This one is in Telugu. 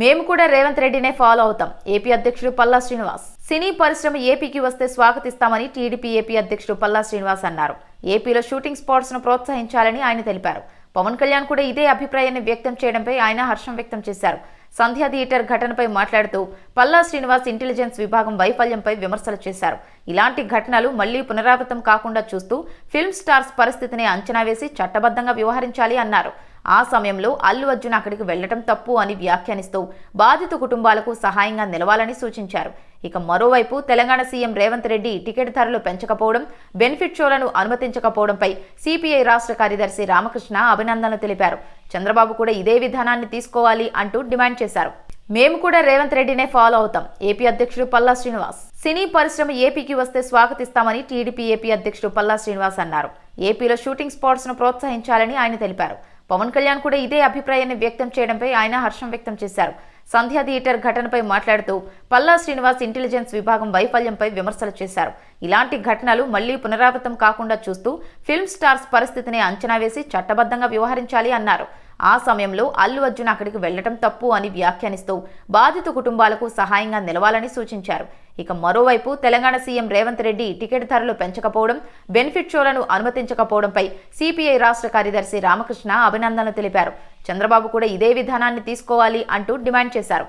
మేము కూడా రేవంత్ రెడ్డినే ఫాలో అవుతాం. ఏపీ అధ్యక్షుడు పల్లా శ్రీనివాస్. సినీ పరిశ్రమ ఏపీకి వస్తే స్వాగతిస్తామని టీడీపీ ఏపీ అధ్యక్షుడు పల్లా శ్రీనివాస్ అన్నారు. ఏపీలో షూటింగ్ స్పాట్స్ ను ప్రోత్సహించాలని ఆయన తెలిపారు. పవన్ కళ్యాణ్ కూడా ఇదే అభిప్రాయాన్ని వ్యక్తం చేయడంపై ఆయన హర్షం వ్యక్తం చేశారు. సంధ్యా థియేటర్ ఘటనపై మాట్లాడుతూ పల్లా శ్రీనివాస్ ఇంటెలిజెన్స్ విభాగం వైఫల్యంపై విమర్శలు చేశారు. ఇలాంటి ఘటనలు మళ్లీ పునరావృతం కాకుండా చూస్తూ ఫిల్మ్ స్టార్స్ పరిస్థితిని అంచనా వేసి చట్టబద్ధంగా వ్యవహరించాలి అన్నారు. ఆ సమయంలో అల్లు అర్జున్ అక్కడికి వెళ్లడం తప్పు అని వ్యాఖ్యానిస్తూ బాధిత కుటుంబాలకు సహాయంగా నిలవాలని సూచించారు. ఇక మరోవైపు తెలంగాణ సీఎం రేవంత్ రెడ్డి టికెట్ ధరలు పెంచకపోవడం, బెనిఫిట్ షోలను అనుమతించకపోవడంపై సిపిఐ రాష్ట్ర కార్యదర్శి రామకృష్ణ అభినందనలు తెలిపారు. చంద్రబాబు కూడా ఇదే విధానాన్ని తీసుకోవాలి అంటూ డిమాండ్ చేశారు. మేము కూడా రేవంత్ రెడ్డినే ఫాలో అవుతాం. ఏపీ అధ్యక్షుడు పల్లా శ్రీనివాస్. సినీ పరిశ్రమ ఏపీకి వస్తే స్వాగతిస్తామని టీడీపీ ఏపీ అధ్యక్షుడు పల్లా శ్రీనివాస్ అన్నారు. ఏపీలో షూటింగ్ స్పాట్స్ ను ప్రోత్సహించాలని ఆయన తెలిపారు. పవన్ కళ్యాణ్ కూడా ఇదే అభిప్రాయాన్ని వ్యక్తం చేయడంపై ఆయన హర్షం వ్యక్తం చేశారు. సంధ్యా థియేటర్ ఘటనపై మాట్లాడుతూ పల్లా శ్రీనివాస్ ఇంటెలిజెన్స్ విభాగం వైఫల్యంపై విమర్శలు చేశారు. ఇలాంటి ఘటనలు మళ్లీ పునరావృతం కాకుండా చూస్తూ ఫిల్మ్ స్టార్స్ పరిస్థితిని అంచనా వేసి చట్టబద్ధంగా వ్యవహరించాలి అన్నారు. ఆ సమయంలో అల్లు అర్జున్ అక్కడికి వెళ్లడం తప్పు అని వ్యాఖ్యానిస్తూ బాధిత కుటుంబాలకు సహాయంగా నిలవాలని సూచించారు. ఇక మరోవైపు తెలంగాణ సీఎం రేవంత్ రెడ్డి టికెట్ ధరలు పెంచకపోవడం, బెనిఫిట్ షోలను అనుమతించకపోవడంపై సిపిఐ రాష్ట్ర కార్యదర్శి రామకృష్ణ అభినందనలు తెలిపారు. చంద్రబాబు కూడా ఇదే విధానాన్ని తీసుకోవాలి అంటూ డిమాండ్ చేశారు.